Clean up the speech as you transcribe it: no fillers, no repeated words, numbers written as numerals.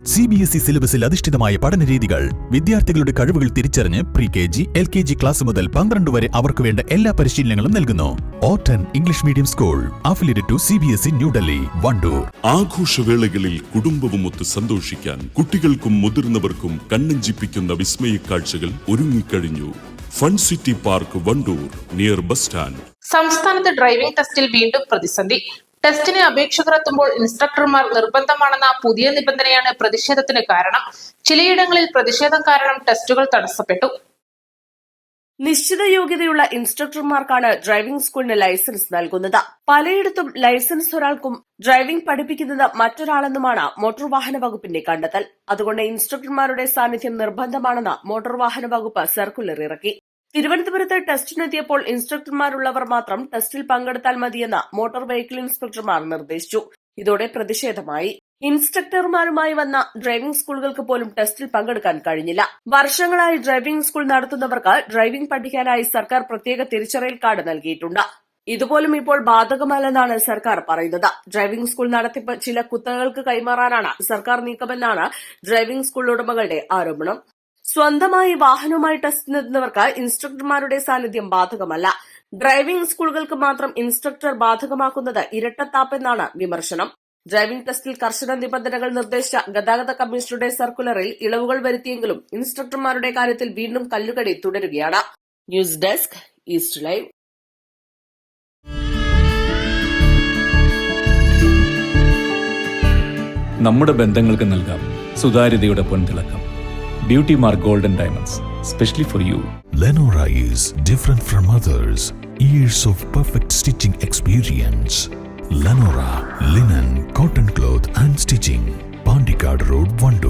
CBSE സിലബസിൽ അധിഷ്ഠിതമായ പഠനരീതികൾ, വിദ്യാർത്ഥികളുടെ കഴിവുകൾ തിരിച്ചറിഞ്ഞ് pre-KG, LKG ക്ലാസ് മുതൽ 12 വരെ അവർക്ക് വേണ്ട എല്ലാ പരിശീലനങ്ങളും നൽകുന്നു. Orton English medium school, affiliated to CBSE New Delhi, Wandoor. ആഘോഷവേളകളിൽ കുടുംബവുമൊത്ത് സന്തോഷിക്കാൻ കുട്ടികൾക്കും മുതിർന്നവർക്കും കണ്ണഞ്ചിപ്പിക്കുന്ന വിസ്മയ കാഴ്ചകൾ ഒരുങ്ങിക്കഴിഞ്ഞു. Fun city park, Wandoor, near bus stand. സംസ്ഥാനത്ത് ഡ്രൈവിംഗ് ടെസ്റ്റിൽ വീണ്ടും പ്രതിസന്ധി. ടെസ്റ്റിന് അപേക്ഷകർ എത്തുമ്പോൾ ഇൻസ്ട്രക്ടർമാർ നിർബന്ധമാണെന്ന പുതിയ നിബന്ധനയാണ് പ്രതിഷേധത്തിന് കാരണം. ചിലയിടങ്ങളിൽ പ്രതിഷേധം കാരണം ടെസ്റ്റുകൾ തടസ്സപ്പെട്ടു. നിശ്ചിത യോഗ്യതയുള്ള ഇൻസ്ട്രക്ടർമാർക്കാണ് ഡ്രൈവിംഗ് സ്കൂളിന് ലൈസൻസ് നൽകുന്നത്. പലയിടത്തും ലൈസൻസ് ഒരാൾക്കും ഡ്രൈവിംഗ് പഠിപ്പിക്കുന്നത് മറ്റൊരാളെന്നുമാണ് മോട്ടോർ വാഹന വകുപ്പിന്റെ കണ്ടെത്തൽ. അതുകൊണ്ട് ഇൻസ്ട്രക്ടർമാരുടെ സാന്നിധ്യം നിർബന്ധമാണെന്ന് മോട്ടോർ വാഹന വകുപ്പ് സർക്കുലർ ഇറക്കി. തിരുവനന്തപുരത്ത് ടെസ്റ്റിനെത്തിയപ്പോൾ ഇൻസ്ട്രക്ടർമാരുള്ളവർ മാത്രം ടെസ്റ്റിൽ പങ്കെടുത്താൽ മതിയെന്ന് മോട്ടോർ വെഹിക്കിൾ ഇൻസ്പെക്ടർമാർ നിർദ്ദേശിച്ചു. ഇതോടെ പ്രതിഷേധമായി. ഇൻസ്ട്രക്ടർമാരുമായി വന്ന ഡ്രൈവിംഗ് സ്കൂളുകൾക്ക് പോലും ടെസ്റ്റിൽ പങ്കെടുക്കാൻ കഴിഞ്ഞില്ല. വർഷങ്ങളായി ഡ്രൈവിംഗ് സ്കൂൾ നടത്തുന്നവർക്ക് ഡ്രൈവിംഗ് പഠിക്കാനായി സർക്കാർ പ്രത്യേക തിരിച്ചറിയൽ കാർഡ് നൽകിയിട്ടുണ്ട്. ഇതുപോലും ഇപ്പോൾ ബാധകമല്ലെന്നാണ് സർക്കാർ പറയുന്നത്. ഡ്രൈവിംഗ് സ്കൂൾ നടത്തിപ്പ് ചില കുത്തകകൾക്ക് കൈമാറാനാണ് സർക്കാർ നീക്കമെന്നാണ് ഡ്രൈവിംഗ് സ്കൂൾ ഉടമകളുടെ ആരോപണം. സ്വന്തമായി വാഹനവുമായി ടെസ്റ്റിനെത്തുന്നവർക്ക് ഇൻസ്ട്രക്ടർമാരുടെ സാന്നിധ്യം ബാധകമല്ല. ഡ്രൈവിംഗ് സ്കൂളുകൾക്ക് മാത്രം ഇൻസ്ട്രക്ടർ ബാധകമാക്കുന്നത് ഇരട്ടത്താപ്പെന്നാണ് വിമർശനം. ഡ്രൈവിംഗ് ടെസ്റ്റിൽ കർശന നിബന്ധനകൾ നിർദ്ദേശിച്ച ഗതാഗത കമ്മീഷണറുടെ സർക്കുലറിൽ ഇളവുകൾ വരുത്തിയെങ്കിലും ഇൻസ്ട്രക്ടർമാരുടെ കാര്യത്തിൽ വീണ്ടും കല്ലുകടി തുടരുകയാണ്. News desk, east live. നമ്മുടെ ബന്ധങ്ങൾക്ക് നൽകാം സുതാര്യതയുടെ പൊൻതിളക്കം. Beauty Mark Gold and Diamonds, specially for you. Lenora is different from others. Years of perfect stitching experience. Lenora, linen, cotton cloth and stitching. Pandikad Road, Vandoor.